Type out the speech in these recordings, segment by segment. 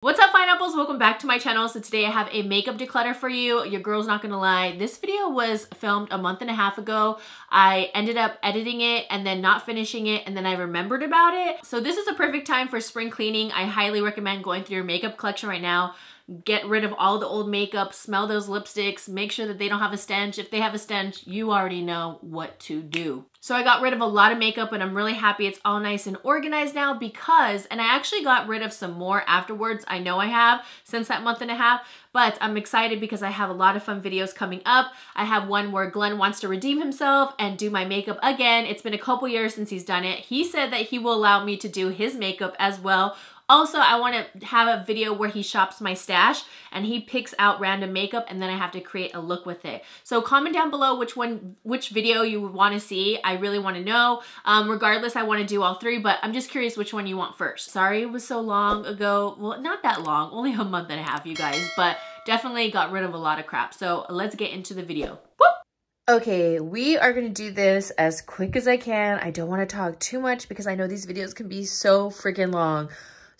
What's up, Pineapples? Welcome back to my channel. So today I have a makeup declutter for you. Your girl's not gonna lie. This video was filmed a month and a half ago. I ended up editing it and then not finishing it, and then I remembered about it. So this is a perfect time for spring cleaning. I highly recommend going through your makeup collection right now. Get rid of all the old makeup, smell those lipsticks, make sure that they don't have a stench. If they have a stench, you already know what to do. So I got rid of a lot of makeup and I'm really happy it's all nice and organized now because, and I actually got rid of some more afterwards. I know I have since that month and a half, but I'm excited because I have a lot of fun videos coming up. I have one where Glenn wants to redeem himself and do my makeup again. It's been a couple years since he's done it. He said that he will allow me to do his makeup as well. Also, I want to have a video where he shops my stash and he picks out random makeup and then I have to create a look with it. So comment down below which video you would want to see. I really want to know. Regardless, I want to do all three, but I'm just curious which one you want first. Sorry it was so long ago. Well, not that long, only a month and a half, you guys, but definitely got rid of a lot of crap. So let's get into the video. Woo! Okay, we are going to do this as quick as I can. I don't want to talk too much because I know these videos can be so freaking long.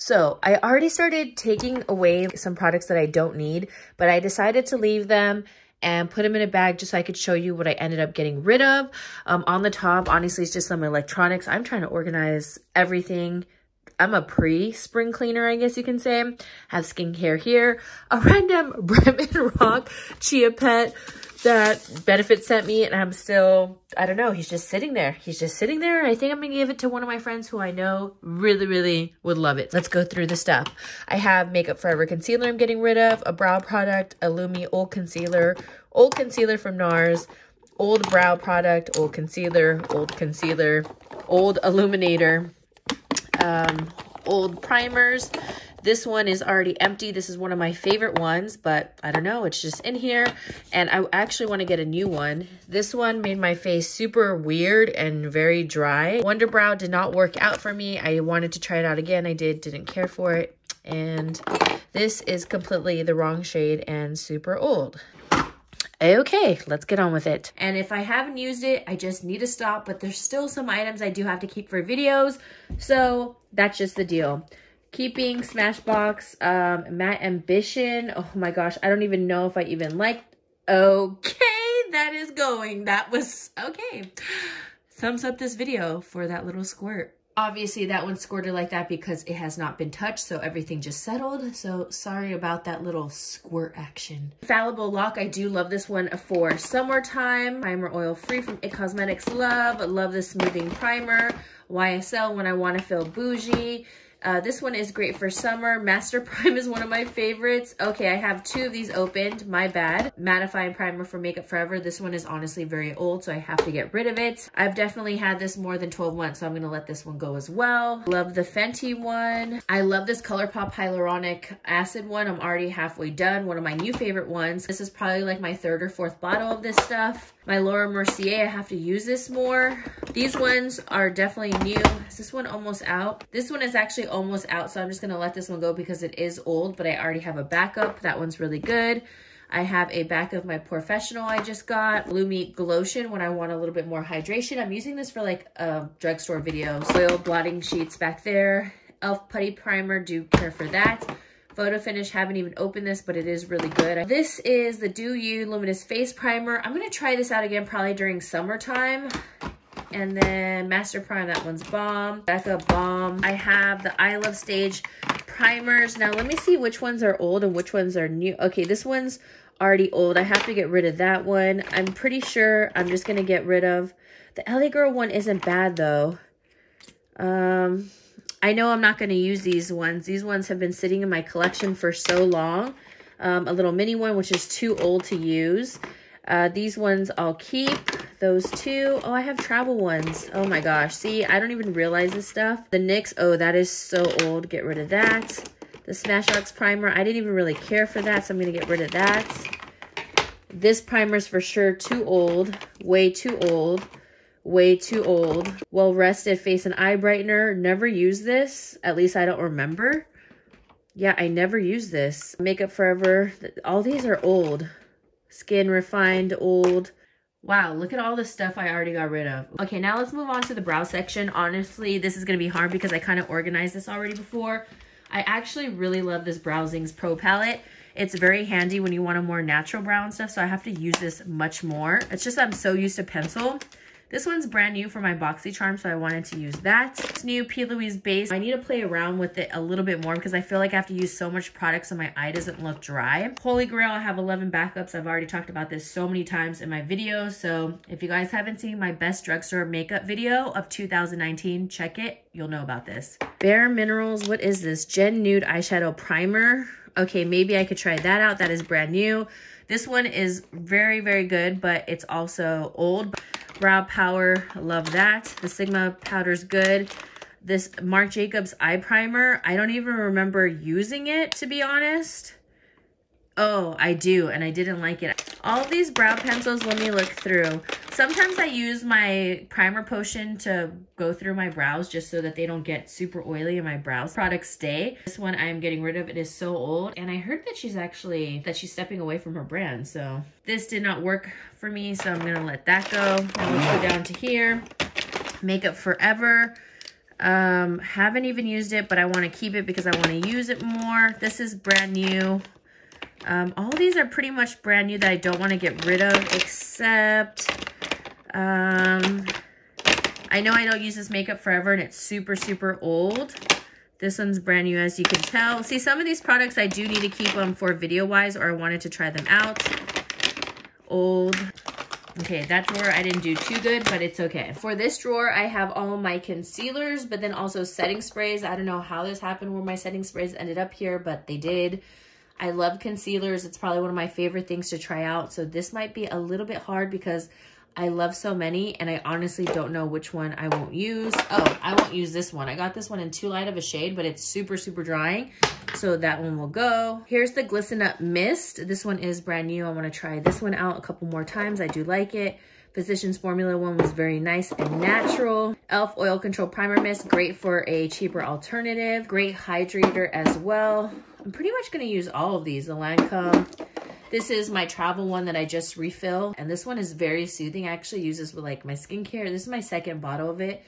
So I already started taking away some products that I don't need, but I decided to leave them and put them in a bag just so I could show you what I ended up getting rid of. On the top, honestly, it's just some electronics. I'm trying to organize everything. I'm a pre-spring cleaner, I guess you can say. Have skincare here. A random Bremen Rock Chia Pet that Benefit sent me, and I'm still, I don't know, he's just sitting there. He's just sitting there. I think I'm gonna give it to one of my friends who I know really would love it. Let's go through the stuff. I have Makeup Forever concealer I'm getting rid of, a brow product, Illumi old concealer from NARS, old brow product, old concealer, old illuminator, old primers. This one is already empty. This is one of my favorite ones, but I don't know, it's just in here. And I actually want to get a new one. This one made my face super weird and very dry. Wonder Brow did not work out for me. I wanted to try it out again. I didn't care for it. And this is completely the wrong shade and super old. Okay, let's get on with it. And if I haven't used it, I just need to stop, but there's still some items I do have to keep for videos. So that's just the deal. Keeping Smashbox, Matte Ambition. Oh my gosh, I don't even know if I even like. Okay, that is going. That was okay. Thumbs up this video for that little squirt. Obviously that one squirted like that because it has not been touched, so everything just settled. So sorry about that little squirt action. Infallible Lock, I do love this one for summertime. Primer oil free from It Cosmetics. Love the smoothing primer. YSL when I want to feel bougie. This one is great for summer. Master Prime is one of my favorites. Okay, I have two of these opened. My bad. Mattifying primer for Makeup Forever. This one is honestly very old, so I have to get rid of it. I've definitely had this more than 12 months, so I'm going to let this one go as well. Love the Fenty one. I love this ColourPop Hyaluronic Acid one. I'm already halfway done. One of my new favorite ones. This is probably like my third or fourth bottle of this stuff. My Laura Mercier, I have to use this more. These ones are definitely new. Is this one almost out? This one is actually almost out, so I'm just gonna let this one go because it is old, but I already have a backup. That one's really good. I have a back of my Professional I just got. Illumi Glotion when I want a little bit more hydration. I'm using this for like drugstore videos. Oil blotting sheets back there. e.l.f. Putty Primer, do care for that. Photo Finish, haven't even opened this, but it is really good. This is the Do You Luminous Face Primer. I'm gonna try this out again probably during summertime. And then Master Prime, that one's bomb. Becca, bomb. I have the I Love Stage primers. Now let me see which ones are old and which ones are new. Okay, this one's already old. I have to get rid of that one. I'm pretty sure I'm just gonna get rid of the LA Girl one. Isn't bad though. I know I'm not going to use these ones. These ones have been sitting in my collection for so long. A little mini one, which is too old to use. These ones I'll keep. Those two. Oh, I have travel ones. Oh my gosh. See, I don't even realize this stuff. The NYX. Oh, that is so old. Get rid of that. The Smashbox primer. I didn't even really care for that, so I'm going to get rid of that. This primer is for sure too old. Way too old. Way too old. Well Rested Face and Eye Brightener. Never used this. At least I don't remember. Yeah, I never used this. Makeup Forever. All these are old. Skin Refined, old. Wow, look at all the stuff I already got rid of. Okay, now let's move on to the brow section. Honestly, this is going to be hard because I kind of organized this already before. I actually really love this Browsings Pro Palette. It's very handy when you want a more natural brown stuff, so I have to use this much more. It's just I'm so used to pencil. This one's brand new for my BoxyCharm, so I wanted to use that. It's new P. Louise base. I need to play around with it a little bit more because I feel like I have to use so much product so my eye doesn't look dry. Holy Grail, I have 11 backups. I've already talked about this so many times in my videos, so if you guys haven't seen my best drugstore makeup video of 2019, check it. You'll know about this. Bare Minerals, what is this? Gen Nude Eyeshadow Primer. Okay, maybe I could try that out. That is brand new. This one is very, very good, but it's also old. Brow Power, love that. The Sigma powder's good. This Marc Jacobs eye primer, I don't even remember using it, to be honest. Oh, I do, and I didn't like it. All of these brow pencils, let me look through. Sometimes I use my primer potion to go through my brows just so that they don't get super oily and my brows products stay. This one I'm getting rid of. It is so old, and I heard that she's stepping away from her brand, so this did not work for me, so I'm gonna let that go. Now let's go down to here. Makeup Forever. Haven't even used it, but I want to keep it because I want to use it more. This is brand new. All these are pretty much brand new that I don't want to get rid of, except I know I don't use this Makeup Forever and it's super, super old. This one's brand new, as you can tell. See, some of these products I do need to keep them for video-wise, or I wanted to try them out. Old. Okay, that drawer I didn't do too good, but it's okay. For this drawer, I have all my concealers, but then also setting sprays. I don't know how this happened where my setting sprays ended up here, but they did. I love concealers. It's probably one of my favorite things to try out. So this might be a little bit hard because I love so many and I honestly don't know which one I won't use. Oh, I won't use this one. I got this one in too light of a shade, but it's super, super drying. So that one will go. Here's the Glisten Up Mist. This one is brand new. I want to try this one out a couple more times. I do like it. Physicians Formula one was very nice and natural. e.l.f. Oil Control Primer Mist, great for a cheaper alternative. Great hydrator as well. I'm pretty much going to use all of these. The Lancome. This is my travel one that I just refill. And this one is very soothing. I actually use this with like my skincare. This is my second bottle of it.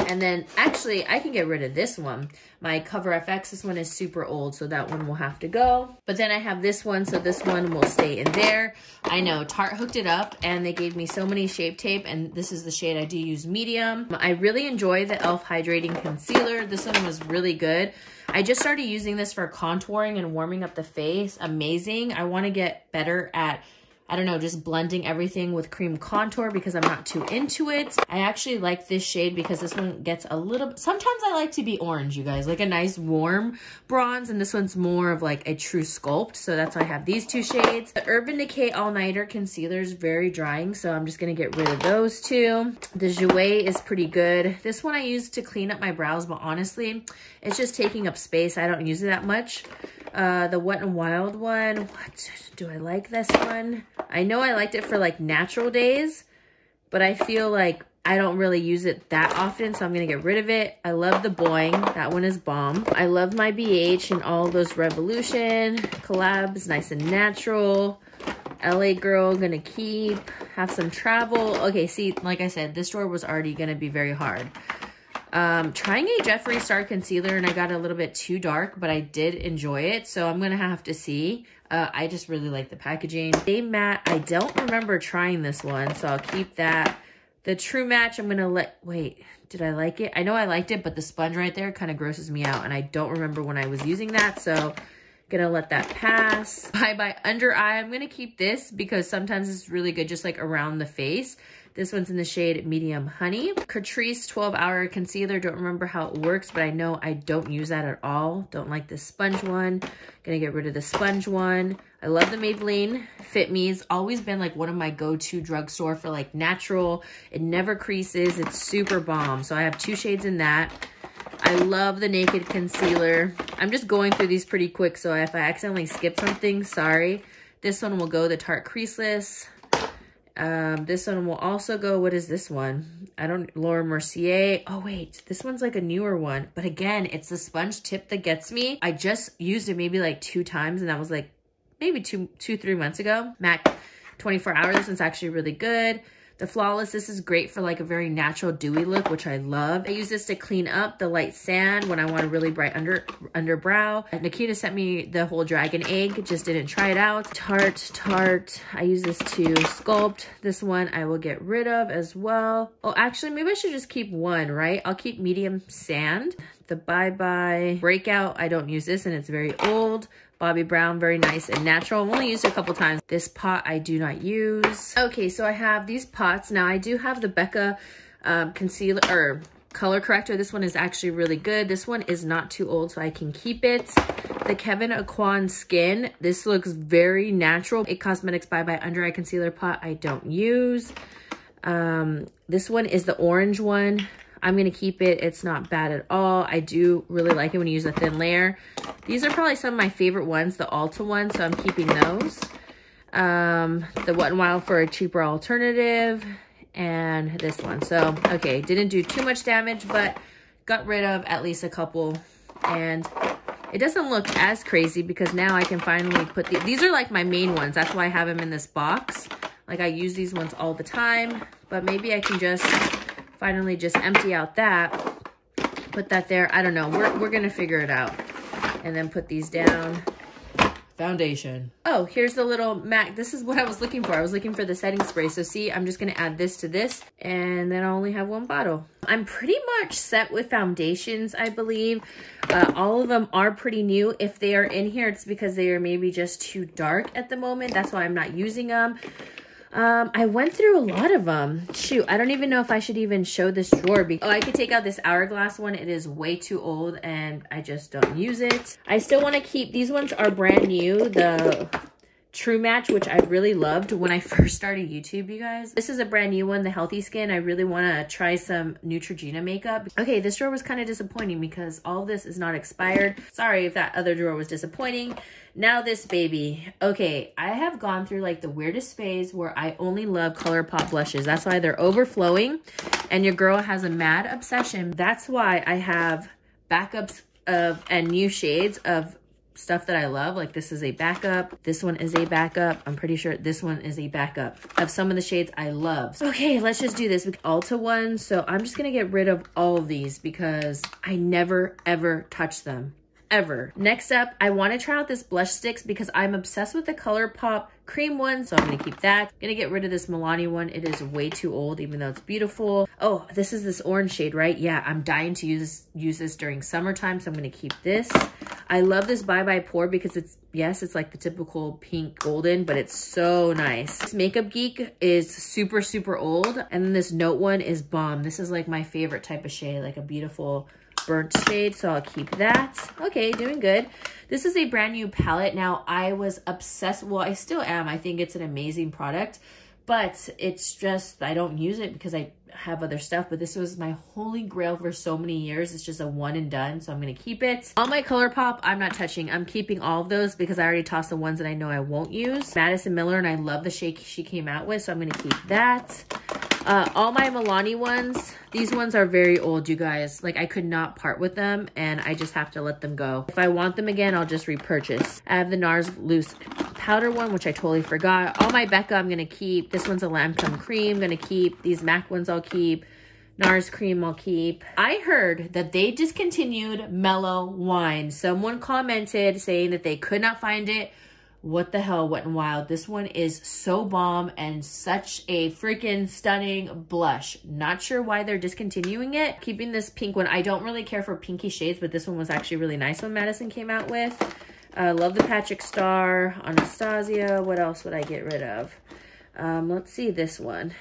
And then actually I can get rid of this one. My Cover FX, this one is super old, so that one will have to go. But then I have this one, so this one will stay in there. I know Tarte hooked it up and they gave me so many Shape Tape, and this is the shade I do use, medium. I really enjoy the e.l.f. Hydrating Concealer. This one was really good. I just started using this for contouring and warming up the face. Amazing. I want to get better at, I don't know, just blending everything with cream contour because I'm not too into it. I actually like this shade because this one gets a little, sometimes I like to be orange, you guys, like a nice warm bronze, and this one's more of like a true sculpt. So that's why I have these two shades. The Urban Decay All Nighter Concealer is very drying, so I'm just gonna get rid of those two. The Jouer is pretty good. This one I use to clean up my brows, but honestly, it's just taking up space. I don't use it that much. The Wet n Wild one, what do I like this one? I know I liked it for like natural days, but I feel like I don't really use it that often, so I'm gonna get rid of it. I love the Boing, that one is bomb. I love my BH and all those Revolution collabs, nice and natural. LA Girl, gonna keep. Have some travel. Okay, see, like I said, this drawer was already gonna be very hard. Trying a Jeffree Star concealer and I got a little bit too dark, but I did enjoy it, so I'm gonna have to see. I just really like the packaging. Stay Matte, I don't remember trying this one, so I'll keep that. The True Match, I'm gonna wait, did I like it? I know I liked it, but the sponge right there kind of grosses me out, and I don't remember when I was using that, so gonna let that pass. Bye Bye Under Eye, I'm gonna keep this because sometimes it's really good just like around the face. This one's in the shade Medium Honey. Catrice 12-Hour Concealer. Don't remember how it works, but I know I don't use that at all. Don't like this sponge one. Gonna get rid of the sponge one. I love the Maybelline Fit Me. It's always been like one of my go-to drugstore for like natural. It never creases. It's super bomb. So I have two shades in that. I love the Naked Concealer. I'm just going through these pretty quick, so if I accidentally skip something, sorry. This one will go, the Tarte Creaseless. This one will also go, what is this one? Laura Mercier. Oh wait, this one's like a newer one, but again, it's the sponge tip that gets me. I just used it maybe like 2 times, and that was like maybe 3 months ago. MAC 24 Hour, this one's actually really good. The Flawless, this is great for like a very natural dewy look, which I love. I use this to clean up the light sand when I want a really bright underbrow. Nikita sent me the whole dragon egg, just didn't try it out. Tarte. I use this to sculpt. This one I will get rid of as well. Oh, actually, maybe I should just keep one, right? I'll keep medium sand. The Bye Bye Breakout, I don't use this and it's very old. Bobbi Brown, very nice and natural. I've only used it a couple times. This pot I do not use. Okay, so I have these pots. Now I do have the Becca concealer or color corrector. This one is actually really good. This one is not too old, so I can keep it. The Kevyn Aucoin Skin. This looks very natural. It Cosmetics Bye Bye Under Eye Concealer Pot I don't use. This one is the orange one. I'm going to keep it. It's not bad at all. I do really like it when you use a thin layer. These are probably some of my favorite ones, the Ulta ones, so I'm keeping those. The Wet n Wild for a cheaper alternative, and this one. So, okay, didn't do too much damage, but got rid of at least a couple. And it doesn't look as crazy because now I can finally put these are like my main ones. That's why I have them in this box. Like I use these ones all the time, but maybe I can just finally just empty out that, put that there. I don't know. We're going to figure it out. And then put these down. Foundation. Oh, here's the little MAC. This is what I was looking for. I was looking for the setting spray. So see, I'm just going to add this to this and then I only have one bottle. I'm pretty much set with foundations, I believe. All of them are pretty new. If they are in here, it's because they are maybe just too dark at the moment. That's why I'm not using them. I went through a lot of them. Shoot, I don't even know if I should even show this drawer. Oh, I could take out this Hourglass one. It is way too old and I just don't use it. I still want to keep, these ones are brand new. The True Match, which I really loved when I first started YouTube, you guys. This is a brand new one, the Healthy Skin. I really want to try some Neutrogena makeup. Okay, this drawer was kind of disappointing because all this is not expired. Sorry if that other drawer was disappointing. Now this baby. Okay, I have gone through like the weirdest phase where I only love ColourPop blushes. That's why they're overflowing and your girl has a mad obsession. That's why I have backups of and new shades of stuff that I love. Like this is a backup. This one is a backup. I'm pretty sure this one is a backup of some of the shades I love. Okay, let's just do this. Ulta one. So I'm just going to get rid of all of these because I never ever touch them. Ever. Next up, I want to try out this blush sticks because I'm obsessed with the ColourPop cream one, so I'm going to keep that. I'm going to get rid of this Milani one. It is way too old, even though it's beautiful. Oh, this is this orange shade, right? Yeah, I'm dying to use this during summertime, so I'm going to keep this. I love this Bye Bye Pore because it's, yes, it's like the typical pink golden, but it's so nice. This Makeup Geek is super, super old, and then this Note one is bomb. This is like my favorite type of shade, like a beautiful burnt shade, so I'll keep that. Okay, doing good. This is a brand new palette. Now, I was obsessed, well, I still am. I think it's an amazing product, but it's just, I don't use it because I have other stuff, but this was my holy grail for so many years. It's just a one and done, so I'm going to keep it. All my ColourPop, I'm not touching. I'm keeping all of those because I already tossed the ones that I know I won't use. Madison Miller, and I love the shade she came out with, so I'm going to keep that. All my Milani ones, these ones are very old, you guys. Like, I could not part with them, and I just have to let them go. If I want them again, I'll just repurchase. I have the NARS Loose Powder one, which I totally forgot. All my Becca, I'm going to keep. This one's a Lamb Tum Cream, going to keep. These MAC ones, I'll keep. NARS Cream, I'll keep. I heard that they discontinued Mellow Wine. Someone commented saying that they could not find it. What the hell, Wet n Wild. This one is so bomb and such a freaking stunning blush. Not sure why they're discontinuing it. Keeping this pink one. I don't really care for pinky shades, but this one was actually really nice when Madison came out with. Love the Patrick Star, Anastasia. What else would I get rid of? Let's see this one.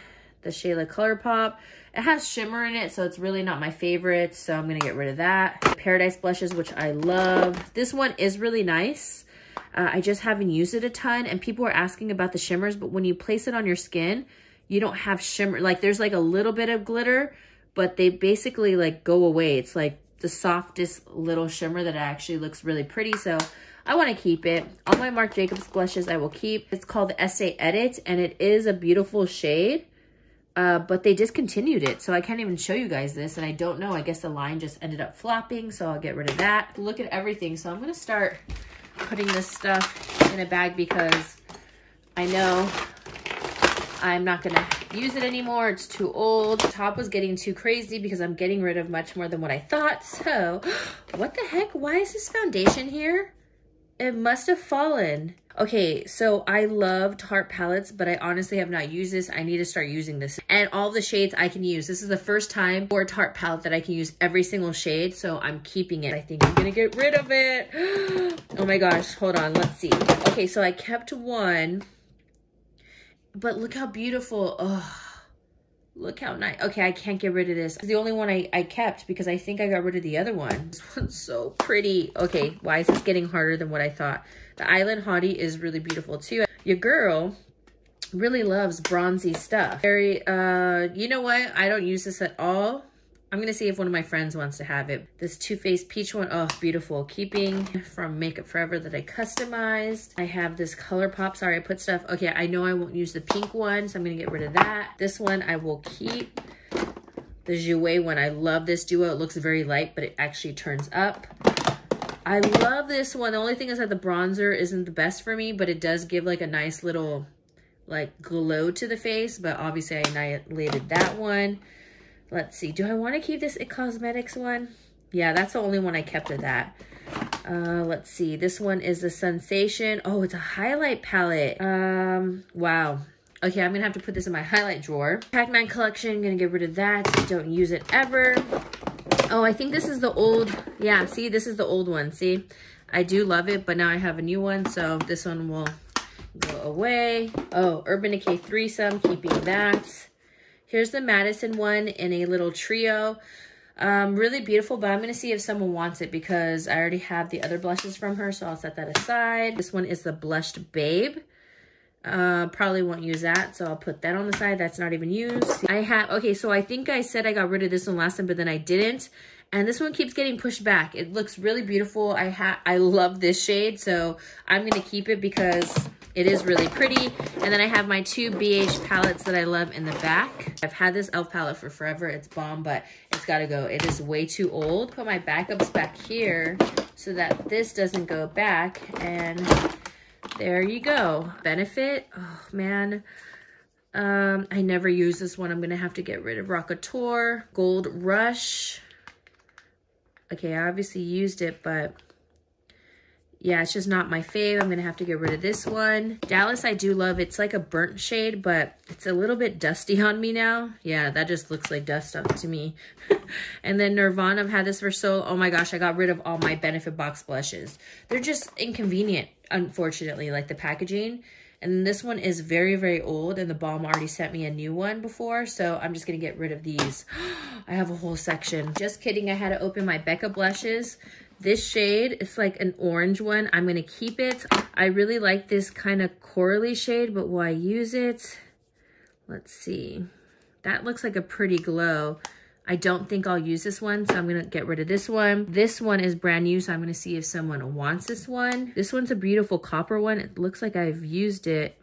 The Shayla ColourPop. It has shimmer in it, so it's really not my favorite, so I'm going to get rid of that. Paradise Blushes, which I love. This one is really nice. I just haven't used it a ton, and people are asking about the shimmers, but when you place it on your skin, you don't have shimmer. Like, there's like a little bit of glitter, but they basically like go away. It's like the softest little shimmer that actually looks really pretty, so I want to keep it. All my Marc Jacobs blushes I will keep. It's called the Essay Edit, and it is a beautiful shade, but they discontinued it, so I can't even show you guys this, and I don't know. I guess the line just ended up flopping, so I'll get rid of that. Look at everything, so I'm going to start putting this stuff in a bag because I know I'm not gonna use it anymore. It's too old. The top was getting too crazy because I'm getting rid of much more than what I thought. So, what the heck? Why is this foundation here? It must have fallen. Okay, so I love Tarte palettes, but I honestly have not used this. I need to start using this. And all the shades I can use. This is the first time for a Tarte palette that I can use every single shade, so I'm keeping it. I think I'm gonna get rid of it. Oh my gosh, hold on, let's see. Okay, so I kept one, but look how beautiful. Oh, look how nice. Okay, I can't get rid of this. It's the only one I kept because I think I got rid of the other one. This one's so pretty. Okay, why is this getting harder than what I thought? The Island Hottie is really beautiful too. Your girl really loves bronzy stuff. Very, you know what? I don't use this at all. I'm gonna see if one of my friends wants to have it. This Too Faced Peach one, oh, beautiful. Keeping from Makeup Forever that I customized. I have this ColourPop, sorry, I put stuff. Okay, I know I won't use the pink one, so I'm gonna get rid of that. This one I will keep. The Jouer one, I love this duo. It looks very light, but it actually turns up. I love this one. The only thing is that the bronzer isn't the best for me, but it does give like a nice little like glow to the face, but obviously I annihilated that one. Let's see, do I want to keep this It Cosmetics one? Yeah, that's the only one I kept of that. Let's see, this one is the Sensation. Oh, it's a highlight palette. Wow. Okay, I'm gonna have to put this in my highlight drawer. Pac-Man collection, gonna get rid of that. Don't use it ever. Oh, I think this is the old, yeah, see, this is the old one, see? I do love it, but now I have a new one, so this one will go away. Oh, Urban Decay Threesome, keeping that. Here's the Madison one in a little trio. Really beautiful, but I'm gonna see if someone wants it because I already have the other blushes from her, so I'll set that aside. This one is the Blushed Babe. Probably won't use that, so I'll put that on the side. That's not even used. I have, okay, so I think I said I got rid of this one last time, but then I didn't. And this one keeps getting pushed back. It looks really beautiful. I love this shade, so I'm gonna keep it because it is really pretty. And then I have my two BH palettes that I love in the back. I've had this e.l.f. palette for forever. It's bomb, but it's gotta go. It is way too old. Put my backups back here so that this doesn't go back, and there you go. Benefit, oh man. I never use this one. I'm gonna have to get rid of Rockateur. Gold Rush. Okay, I obviously used it, but yeah, it's just not my fave. I'm gonna have to get rid of this one. Dallas, I do love. It's like a burnt shade, but it's a little bit dusty on me now. Yeah, that just looks like dust to me. And then Nirvana, I've had this for so, oh my gosh, I got rid of all my Benefit Box blushes. They're just inconvenient, unfortunately, like the packaging. And this one is very, very old, and the Balm already sent me a new one before, so I'm just gonna get rid of these. I have a whole section. Just kidding, I had to open my Becca blushes. This shade, it's like an orange one. I'm gonna keep it. I really like this kind of corally shade, but will I use it? Let's see. That looks like a pretty glow. I don't think I'll use this one, so I'm gonna get rid of this one. This one is brand new, so I'm gonna see if someone wants this one. This one's a beautiful copper one. It looks like I've used it.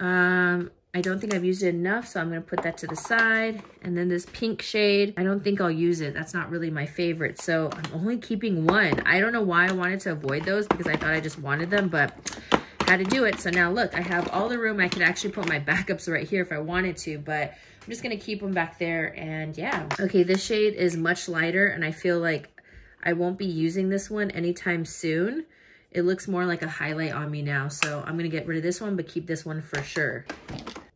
I don't think I've used it enough, so I'm gonna put that to the side. And then this pink shade, I don't think I'll use it. That's not really my favorite, so I'm only keeping one. I don't know why I wanted to avoid those because I thought I just wanted them, but had to do it. So now look, I have all the room. I could actually put my backups right here if I wanted to, but I'm just gonna keep them back there, and yeah. Okay, this shade is much lighter, and I feel like I won't be using this one anytime soon. It looks more like a highlight on me now, so I'm gonna get rid of this one, but keep this one for sure.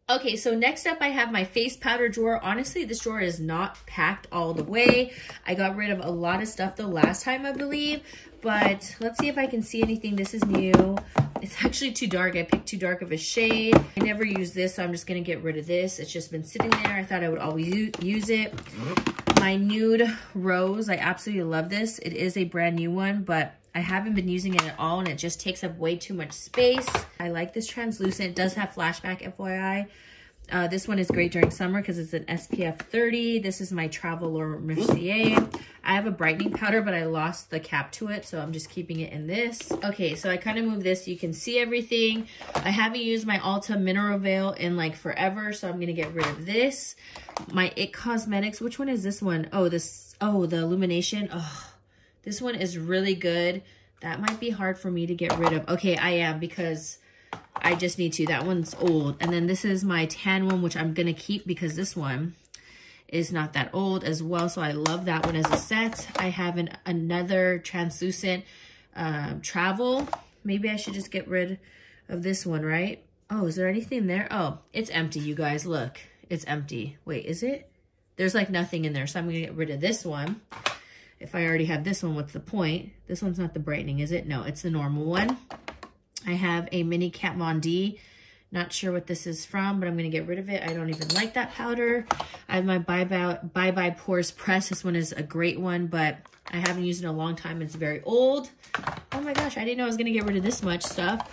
Okay, so next up I have my face powder drawer. Honestly, this drawer is not packed all the way. I got rid of a lot of stuff the last time, I believe, but let's see if I can see anything. This is new. It's actually too dark. I picked too dark of a shade. I never use this, so I'm just gonna get rid of this. It's just been sitting there. I thought I would always use it. My Nude Rose, I absolutely love this. It is a brand new one, but I haven't been using it at all, and it just takes up way too much space. I like this translucent. It does have flashback, FYI. This one is great during summer because it's an SPF 30. This is my Traveler Mercier. I have a brightening powder, but I lost the cap to it, so I'm just keeping it in this. Okay, so I kind of moved this so you can see everything. I haven't used my Ulta Mineral Veil in like forever, so I'm gonna get rid of this. My IT Cosmetics, which one is this one? Oh, the Illumination. Oh, this one is really good. That might be hard for me to get rid of. Okay, I am, because I just need to. That one's old. And then this is my tan one, which I'm going to keep because this one is not that old as well. So I love that one as a set. I have another translucent travel. Maybe I should just get rid of this one, right? Oh, is there anything there? Oh, it's empty, you guys. Look, it's empty. Wait, is it? There's like nothing in there. So I'm going to get rid of this one. If I already have this one, what's the point? This one's not the brightening, is it? No, it's the normal one. I have a mini Kat Von D. Not sure what this is from, but I'm going to get rid of it. I don't even like that powder. I have my Bye Bye Pores Press. This one is a great one, but I haven't used it in a long time. It's very old. Oh my gosh, I didn't know I was going to get rid of this much stuff.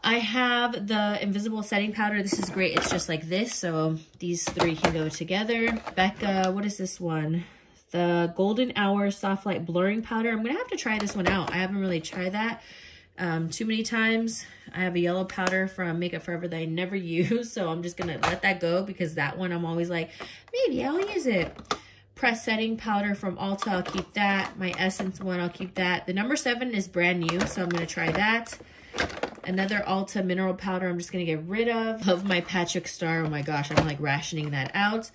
I have the Invisible Setting Powder. This is great. It's just like this, so these three can go together. Becca, what is this one? The Golden Hour Soft Light Blurring Powder. I'm going to have to try this one out. I haven't really tried that too many times. I have a yellow powder from Makeup Forever that I never use, so I'm just going to let that go because that one I'm always like, maybe I'll use it. Press Setting Powder from Ulta, I'll keep that. My Essence one, I'll keep that. The number 7 is brand new, so I'm going to try that. Another Ulta mineral powder I'm just going to get rid of. Love my Patrick Star. Oh my gosh, I'm like rationing that out.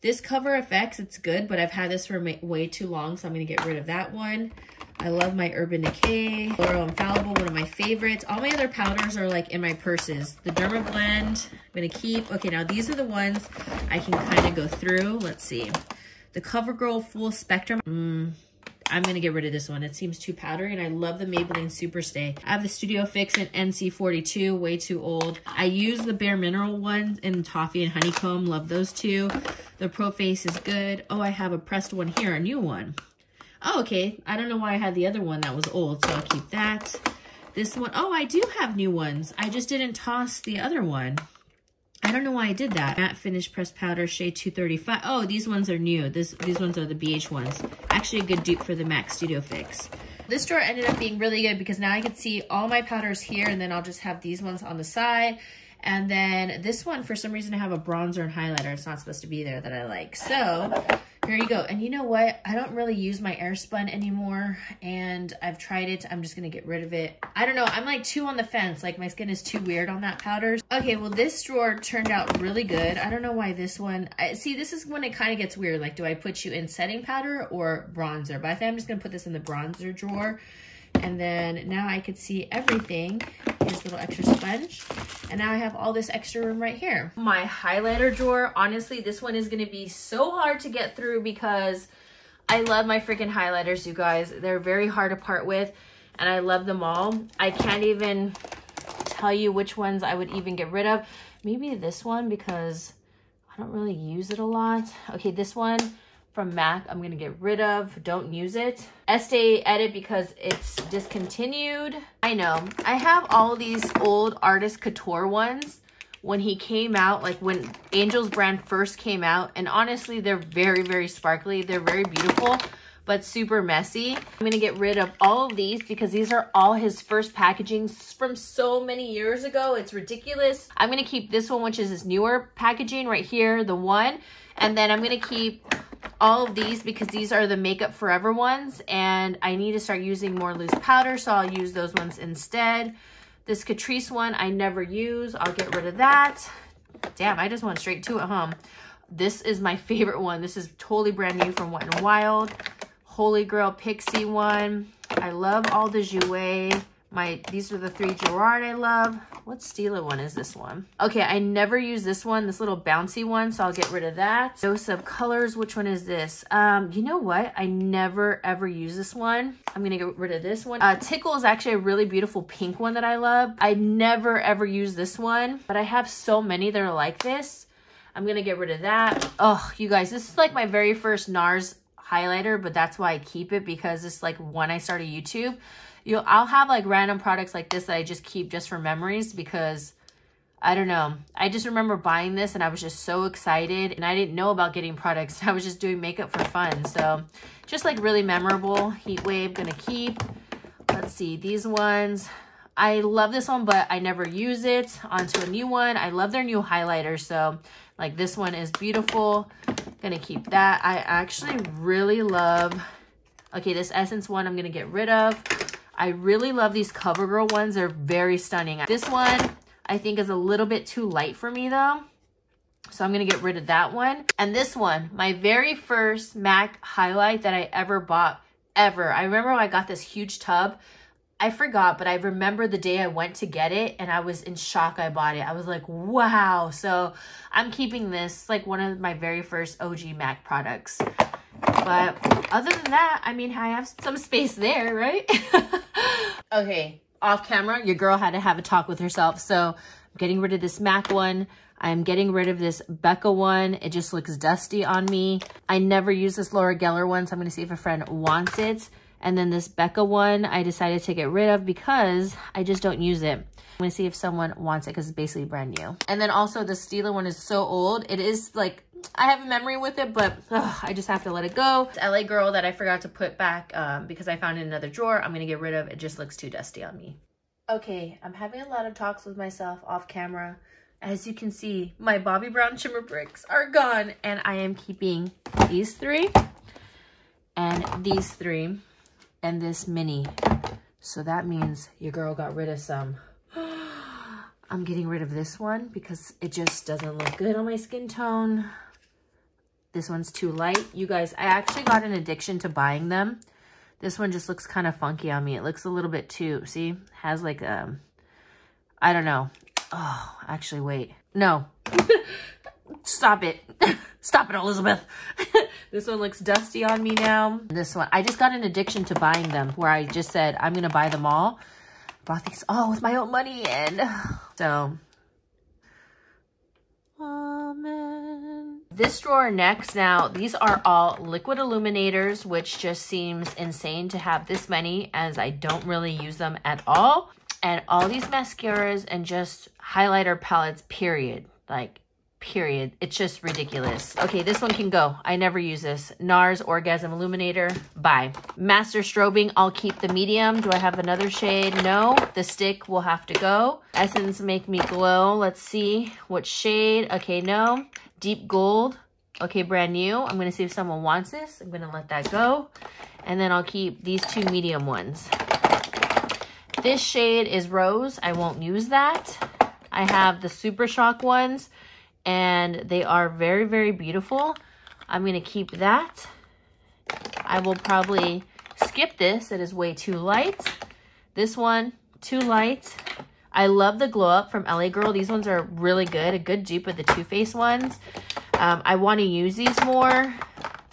This Cover FX, it's good, but I've had this for way too long, so I'm going to get rid of that one. I love my Urban Decay. L'Oreal Infallible, one of my favorites. All my other powders are like in my purses. The Derma Blend, I'm going to keep. Okay, now these are the ones I can kind of go through. Let's see. The CoverGirl Full Spectrum. I'm going to get rid of this one. It seems too powdery, and I love the Maybelline Superstay. I have the Studio Fix in NC42, way too old. I use the Bare Mineral ones in Toffee and Honeycomb. Love those two. The Pro Face is good. Oh, I have a pressed one here, a new one. Oh, okay. I don't know why I had the other one that was old, so I'll keep that. This one, oh, I do have new ones. I just didn't toss the other one. I don't know why I did that. Matte Finish Pressed Powder, shade 235. Oh, these ones are new. These ones are the BH ones. Actually a good dupe for the MAC Studio Fix. This drawer ended up being really good because now I can see all my powders here, and then I'll just have these ones on the side. And then this one, for some reason, I have a bronzer and highlighter. It's not supposed to be there that I like. So here you go. And you know what? I don't really use my Airspun anymore, and I've tried it. I'm just going to get rid of it. I don't know. I'm like too on the fence. Like my skin is too weird on that powder. Okay, well, this drawer turned out really good. I don't know why this one. See, this is when it kind of gets weird. Like, do I put you in setting powder or bronzer? But I think I'm just going to put this in the bronzer drawer. And then now I could see everything. Here's a little extra sponge. And now I have all this extra room right here. My highlighter drawer, honestly, this one is going to be so hard to get through because I love my freaking highlighters, you guys. They're very hard to part with, and I love them all. I can't even tell you which ones I would even get rid of. Maybe this one because I don't really use it a lot. Okay, this one from MAC, I'm going to get rid of. Don't use it. Estee Edit because it's discontinued. I know. I have all these old Artist Couture ones when he came out, like when Angel's brand first came out. And honestly, they're very, very sparkly. They're very beautiful, but super messy. I'm going to get rid of all of these because these are all his first packaging from so many years ago. It's ridiculous. I'm going to keep this one, which is his newer packaging right here, the one. And then I'm going to keep all of these because these are the Makeup Forever ones, and I need to start using more loose powder, so I'll use those ones instead. This Catrice one I never use. I'll get rid of that. Damn, I just went straight to it, huh? This is my favorite one. This is totally brand new from Wet n Wild. Holy Grail Pixie one. I love all the Jouer. These are the 3 Gerard I love. What Stila one is this one? Okay, I never use this one, this little bouncy one, so I'll get rid of that. Dose of Colors, which one is this? You know what? I never ever use this one. I'm gonna get rid of this one. Tickle is actually a really beautiful pink one that I love. I never ever use this one, but I have so many that are like this. I'm gonna get rid of that. Oh, you guys, this is like my very first NARS highlighter, but that's why I keep it because it's like when I started YouTube. I'll have like random products like this that I just keep just for memories because I don't know. I just remember buying this and I was just so excited, and I didn't know about getting products. I was just doing makeup for fun. So just like really memorable. Heat Wave, gonna keep. Let's see, these ones. I love this one, but I never use it. Onto a new one. I love their new highlighter. So like this one is beautiful. Gonna keep that. I actually really love, okay, this Essence one I'm gonna get rid of. I really love these CoverGirl ones. They're very stunning. This one, I think is a little bit too light for me though. So I'm gonna get rid of that one. And this one, my very first MAC highlight that I ever bought, ever. I remember when I got this huge tub. I forgot, but I remember the day I went to get it and I was in shock I bought it. I was like, wow. So I'm keeping this, like one of my very first OG MAC products. But other than that, I mean, I have some space there, right? Okay, off camera, your girl had to have a talk with herself. So I'm getting rid of this MAC one. I'm getting rid of this Becca one. It just looks dusty on me. I never use this Laura Geller one, so I'm gonna see if a friend wants it. And then this Becca one, I decided to get rid of because I just don't use it. I'm gonna see if someone wants it because it's basically brand new. And then also the Stila one is so old. It is like, I have a memory with it, but I just have to let it go. It's LA Girl that I forgot to put back because I found it in another drawer. I'm gonna get rid of. It just looks too dusty on me. Okay, I'm having a lot of talks with myself off camera. As you can see, my Bobbi Brown shimmer bricks are gone, and I am keeping these three and these three and this mini. So that means your girl got rid of some. I'm getting rid of this one because it just doesn't look good on my skin tone. This one's too light. You guys, I actually got an addiction to buying them. This one just looks kind of funky on me. It looks a little bit too, see? Has like, I don't know. Oh, actually, wait. No. Stop it. Stop it, Elizabeth. This one looks dusty on me now. This one, I just got an addiction to buying them where I just said, I'm going to buy them all. Bought these all with my own money. And so, amen. This drawer next. Now, these are all liquid illuminators, which just seems insane to have this many as I don't really use them at all. And all these mascaras and just highlighter palettes, period. Like, period. It's just ridiculous. Okay, this one can go. I never use this. NARS Orgasm Illuminator. Bye. Master Strobing. I'll keep the medium. Do I have another shade? No. The stick will have to go. Essence Make Me Glow. Let's see. What shade? Okay, no. Deep Gold. Okay, brand new. I'm going to see if someone wants this. I'm going to let that go. And then I'll keep these two medium ones. This shade is Rose. I won't use that. I have the Super Shock ones, and they are very, very beautiful. I'm going to keep that. I will probably skip this. It is way too light. This one, too light. I love the Glow Up from LA Girl. These ones are really good. A good dupe of the Too Faced ones. I want to use these more.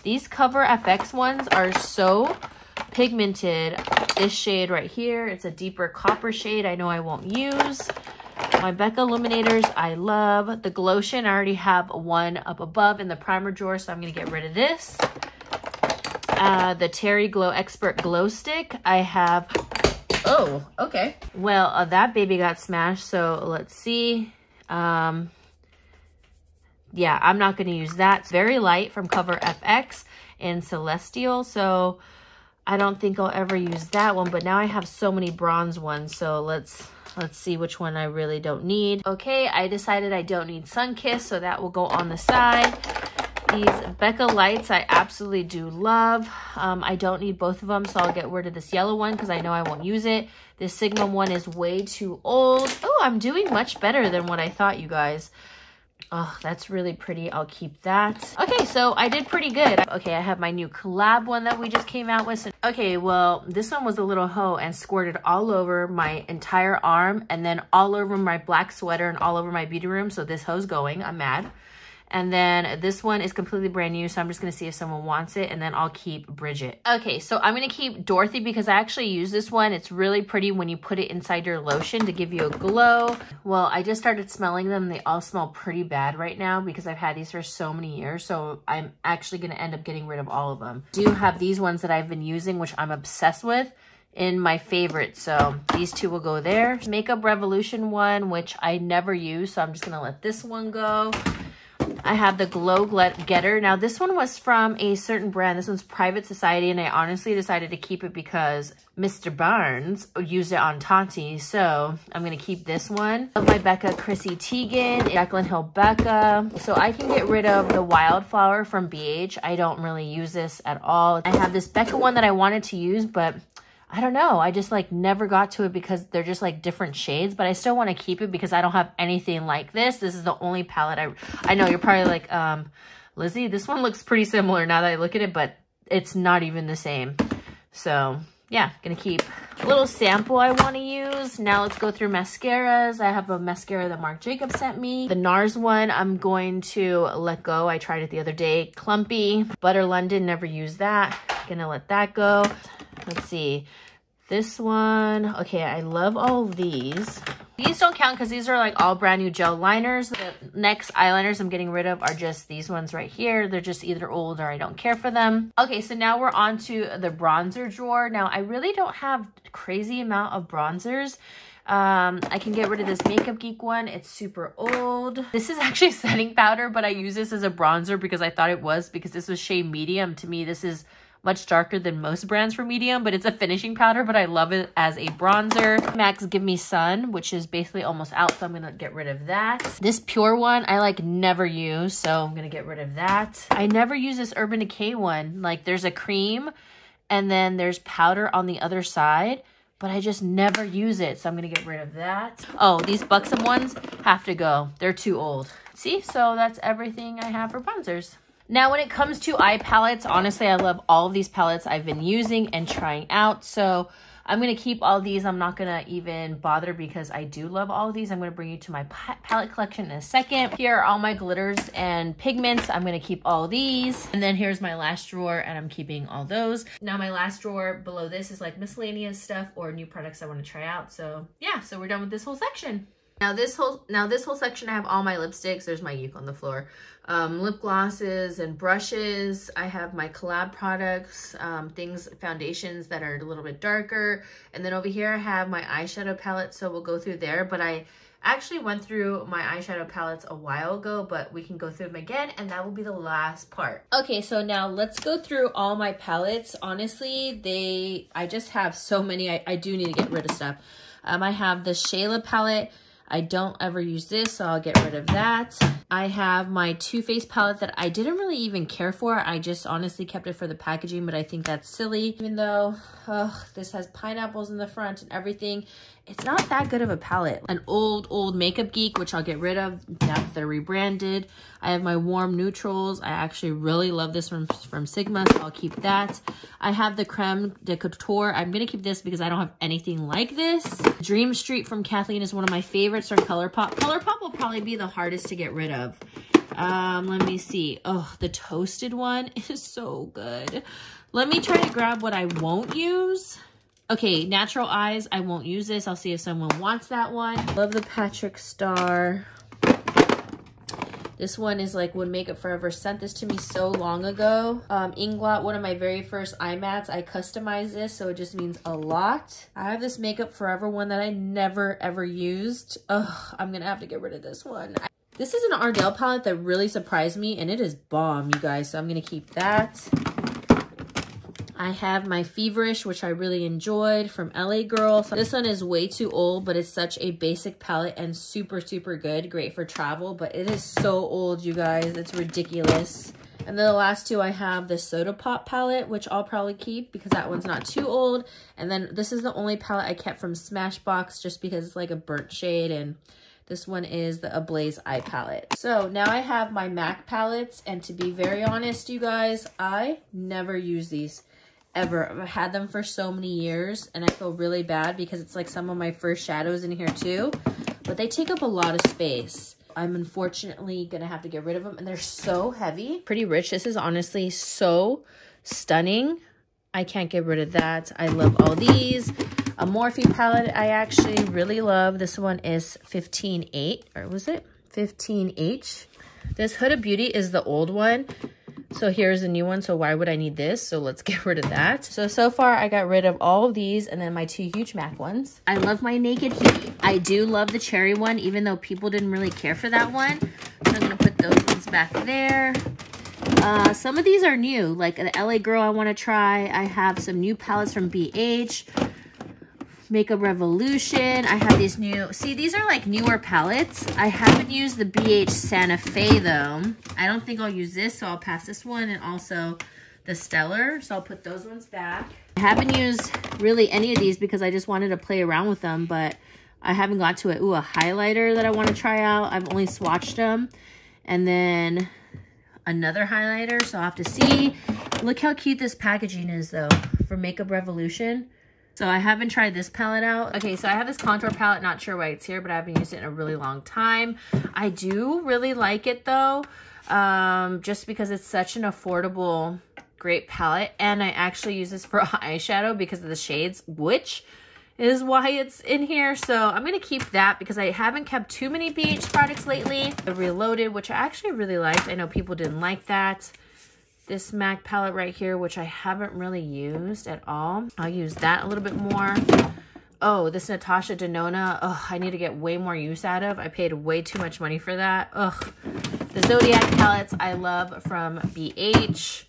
These Cover FX ones are so pigmented. This shade right here, it's a deeper copper shade I know I won't use. My Becca Illuminators, I love. The Glotion, I already have one up above in the primer drawer, so I'm going to get rid of this. The Terry Glow Expert Glow Stick, I have... Oh, okay. Well, that baby got smashed, so let's see. Yeah, I'm not going to use that. It's very light from Cover FX and Celestial, so I don't think I'll ever use that one, but now I have so many bronze ones, so let's see which one I really don't need. Okay, I decided I don't need Sunkissed, so that will go on the side. These Becca Lights I absolutely do love. I don't need both of them, so I'll get rid of this yellow one because I know I won't use it. This Sigma one is way too old. Oh, I'm doing much better than what I thought, you guys. Oh, that's really pretty. I'll keep that. Okay, so I did pretty good. Okay, I have my new collab one that we just came out with. So, okay, well, this one was a little hoe and squirted all over my entire arm and then all over my black sweater and all over my beauty room. So this hoe's going. I'm mad. And then this one is completely brand new, so I'm just going to see if someone wants it, and then I'll keep Bridget. Okay, so I'm going to keep Dorothy because I actually use this one. It's really pretty when you put it inside your lotion to give you a glow. Well, I just started smelling them. They all smell pretty bad right now because I've had these for so many years, so I'm actually going to end up getting rid of all of them. I do have these ones that I've been using, which I'm obsessed with, in my favorites, so these two will go there. Makeup Revolution one, which I never use, so I'm just going to let this one go. I have the Glow Getter. Now, this one was from a certain brand. This one's Private Society, and I honestly decided to keep it because Mr. Barnes used it on Tati, so I'm going to keep this one. Of my Becca Chrissy Teigen, Jaclyn Hill Becca. So I can get rid of the Wildflower from BH. I don't really use this at all. I have this Becca one that I wanted to use, but I don't know. I just like never got to it because they're just like different shades, but I still want to keep it because I don't have anything like this. This is the only palette I know you're probably like, Lizzy, this one looks pretty similar now that I look at it, but it's not even the same. So yeah, gonna keep a little sample I want to use. Now let's go through mascaras. I have a mascara that Marc Jacobs sent me. The NARS one, I'm going to let go. I tried it the other day. Clumpy. Butter London, never used that. Gonna let that go. Let's see. This one. Okay, I love all of these. These don't count because these are like all brand new gel liners. The next eyeliners I'm getting rid of are just these ones right here. They're just either old or I don't care for them. Okay, so now we're on to the bronzer drawer. Now, I really don't have a crazy amount of bronzers. I can get rid of this Makeup Geek one. It's super old. This is actually setting powder, but I use this as a bronzer because I thought it was, because this was shade medium. To me, this is much darker than most brands for medium, but it's a finishing powder, but I love it as a bronzer. Max Give Me Sun, which is basically almost out, so I'm gonna get rid of that. This Pure one, I like never use, so I'm gonna get rid of that. I never use this Urban Decay one. Like there's a cream and then there's powder on the other side, but I just never use it, so I'm gonna get rid of that. Oh, these Buxom ones have to go. They're too old. See, so that's everything I have for bronzers. Now, when it comes to eye palettes, honestly, I love all of these palettes I've been using and trying out. So I'm going to keep all these. I'm not going to even bother because I do love all of these. I'm going to bring you to my palette collection in a second. Here are all my glitters and pigments. I'm going to keep all these. And then here's my last drawer, and I'm keeping all those. Now, my last drawer below this is like miscellaneous stuff or new products I want to try out. So yeah, so we're done with this whole section. Now this whole section, I have all my lipsticks. There's my Uke on the floor. Lip glosses and brushes. I have my collab products, foundations that are a little bit darker. And then over here, I have my eyeshadow palette. So we'll go through there. But I actually went through my eyeshadow palettes a while ago, but we can go through them again. And that will be the last part. Okay, so now let's go through all my palettes. Honestly, I just have so many. I do need to get rid of stuff. I have the Shayla palette. I don't ever use this, so I'll get rid of that. I have my Too Faced palette that I didn't really even care for. I just honestly kept it for the packaging, but I think that's silly. Even though this has pineapples in the front and everything, it's not that good of a palette. An old Makeup Geek, which I'll get rid of now that they're rebranded. I have my Warm Neutrals. I actually really love this from Sigma, so I'll keep that. I have the Creme de Couture. I'm going to keep this because I don't have anything like this. Dream Street from Kathleen is one of my favorites from ColourPop. ColourPop will probably be the hardest to get rid of. Let me see. Oh, the Toasted one is so good. Let me try to grab what I won't use. Okay, Natural Eyes, I won't use this. I'll see if someone wants that one. Love the Patrick Star. This one is like when Makeup Forever sent this to me so long ago. Inglot, one of my very first eye mats. I customized this, so it just means a lot. I have this Makeup Forever one that I never ever used. Ugh, I'm gonna have to get rid of this one. This is an Ardell palette that really surprised me, and it is bomb, you guys, so I'm gonna keep that. I have my Feverish, which I really enjoyed from LA Girl. So this one is way too old, but it's such a basic palette and super, super good. Great for travel, but it is so old, you guys. It's ridiculous. And then the last two, I have the Soda Pop palette, which I'll probably keep because that one's not too old. And then this is the only palette I kept from Smashbox just because it's like a burnt shade, and this one is the Ablaze Eye palette. So now I have my MAC palettes, and to be very honest, you guys, I never use these. Ever. I've had them for so many years, and I feel really bad because it's like some of my first shadows in here too, but they take up a lot of space. I'm unfortunately gonna have to get rid of them, and they're so heavy. Pretty Rich, this is honestly so stunning. I can't get rid of that. I love all these. A Morphe palette I actually really love. This one is 15H, or was it 15H? This Huda Beauty is the old one. So here's a new one, so why would I need this? So let's get rid of that. So far I got rid of all of these and then my two huge MAC ones. I love my Naked Heat. I do love the cherry one, even though people didn't really care for that one. So I'm gonna put those ones back there. Some of these are new, like the LA Girl I wanna try. I have some new palettes from BH. Makeup Revolution. I have these new, see, these are like newer palettes. I haven't used the BH Santa Fe though. I don't think I'll use this, so I'll pass this one. And also the Stellar. So I'll put those ones back. I haven't used really any of these because I just wanted to play around with them, but I haven't got to it. Ooh, a highlighter that I want to try out. I've only swatched them. And then another highlighter, so I'll have to see. Look how cute this packaging is though for Makeup Revolution. So I haven't tried this palette out. Okay, so I have this contour palette, not sure why it's here, but I haven't used it in a really long time. I do really like it though, just because it's such an affordable, great palette. And I actually use this for eyeshadow because of the shades, which is why it's in here. So I'm gonna keep that because I haven't kept too many BH products lately. The Reloaded, which I actually really liked. I know people didn't like that. This MAC palette right here, which I haven't really used at all. I'll use that a little bit more. Oh, this Natasha Denona. Oh, I need to get way more use out of. I paid way too much money for that. Ugh. The Zodiac palettes I love from BH.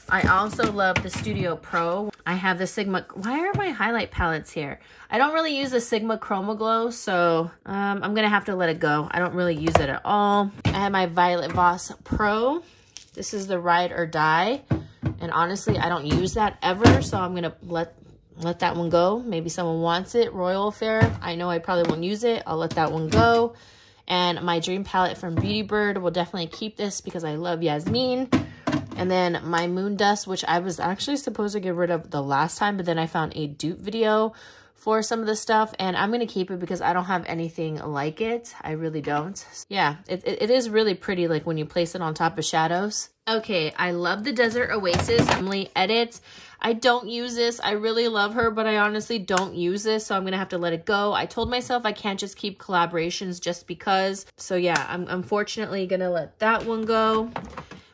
I also love the Studio Pro. I have the Sigma. Why are my highlight palettes here? I don't really use the Sigma Chroma Glow, so I'm going to have to let it go. I don't really use it at all. I have my Violet Voss Pro. This is the Ride or Die. And honestly, I don't use that ever, so I'm going to let that one go. Maybe someone wants it. Royal Affair. I know I probably won't use it. I'll let that one go. And my Dream Palette from Beauty Bird will definitely keep this because I love Yasmin. And then my Moon Dust, which I was actually supposed to get rid of the last time, but then I found a dupe video for some of the stuff, and I'm going to keep it because I don't have anything like it. I really don't. Yeah, it is really pretty, like when you place it on top of shadows. Okay, I love the Desert Oasis Emily Edit. I don't use this. I really love her, but I honestly don't use this, so I'm going to have to let it go. I told myself I can't just keep collaborations just because. So yeah, I'm unfortunately going to let that one go.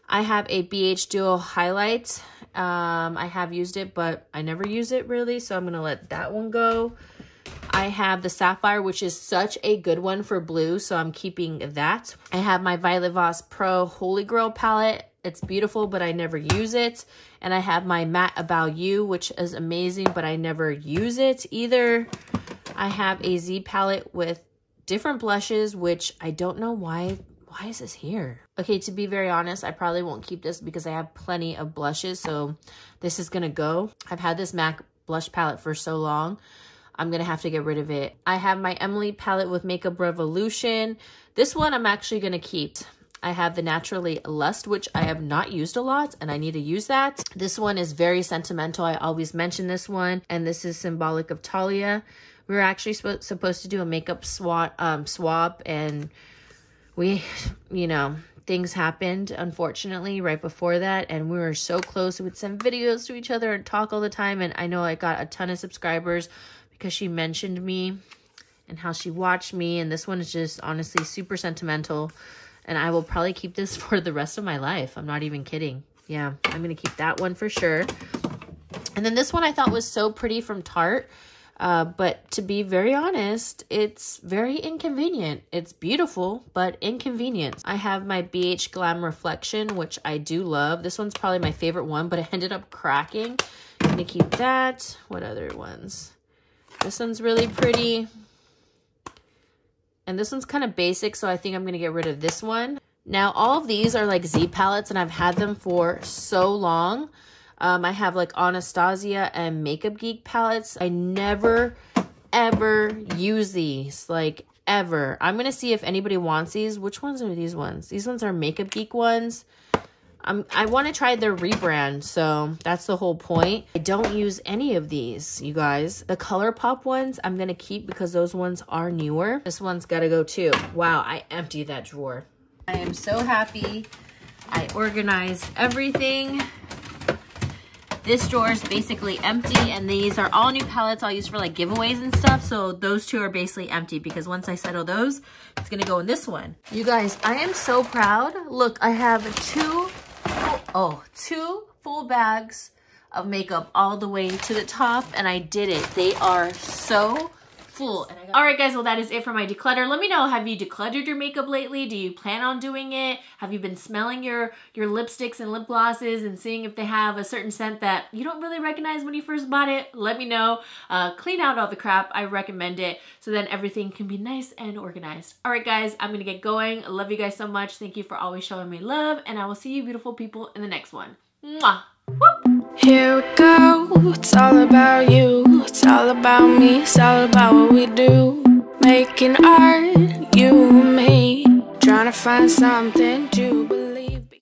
I have a BH Duo Highlight. I have used it, but I never use it really, so I'm going to let that one go. I have the Sapphire, which is such a good one for blue, so I'm keeping that. I have my Violet Voss Pro Holy Grail palette. It's beautiful, but I never use it. And I have my Matte About You, which is amazing, but I never use it either. I have a Z palette with different blushes, which I don't know why. Why is this here? Okay, to be very honest, I probably won't keep this because I have plenty of blushes, so this is gonna go. I've had this MAC blush palette for so long, I'm gonna have to get rid of it. I have my Emily palette with Makeup Revolution. This one I'm actually gonna keep. I have the Naturally Lust, which I have not used a lot, and I need to use that. This one is very sentimental. I always mention this one, and this is symbolic of Talia. We were actually supposed to do a makeup swap, and we, you know, things happened, unfortunately, right before that, and we were so close. We would send videos to each other and talk all the time, and I know I got a ton of subscribers because she mentioned me and how she watched me, and this one is just honestly super sentimental, and I will probably keep this for the rest of my life. I'm not even kidding. Yeah, I'm going to keep that one for sure. And then this one I thought was so pretty from Tarte. But to be very honest, it's very inconvenient. It's beautiful, but inconvenient. I have my BH Glam Reflection, which I do love. This one's probably my favorite one, but it ended up cracking. I'm going to keep that. What other ones? This one's really pretty. And this one's kind of basic, so I think I'm going to get rid of this one. Now, all of these are like Z palettes, and I've had them for so long. I have like Anastasia and Makeup Geek palettes. I never, ever use these, like ever. I'm going to see if anybody wants these. Which ones are these ones? These ones are Makeup Geek ones. I want to try their rebrand, so that's the whole point. I don't use any of these, you guys. The ColourPop ones I'm going to keep because those ones are newer. This one's got to go too. Wow, I emptied that drawer. I am so happy. I organized everything. This drawer is basically empty, and these are all new palettes I'll use for like giveaways and stuff. So those two are basically empty because once I settle those, it's gonna go in this one. You guys, I am so proud. Look, I have two full bags of makeup all the way to the top, and I did it. They are so full. And all right, guys, well, that is it for my declutter. Let me know, have you decluttered your makeup lately? Do you plan on doing it? Have you been smelling your lipsticks and lip glosses and seeing if they have a certain scent that you don't really recognize when you first bought it? Let me know. Clean out all the crap. I recommend it so then everything can be nice and organized. All right, guys, I'm gonna get going. I love you guys so much. Thank you for always showing me love, and I will see you beautiful people in the next one. Mwah! Whoop! Here we go, it's all about you, it's all about me, it's all about what we do. Making art, you and me, trying to find something to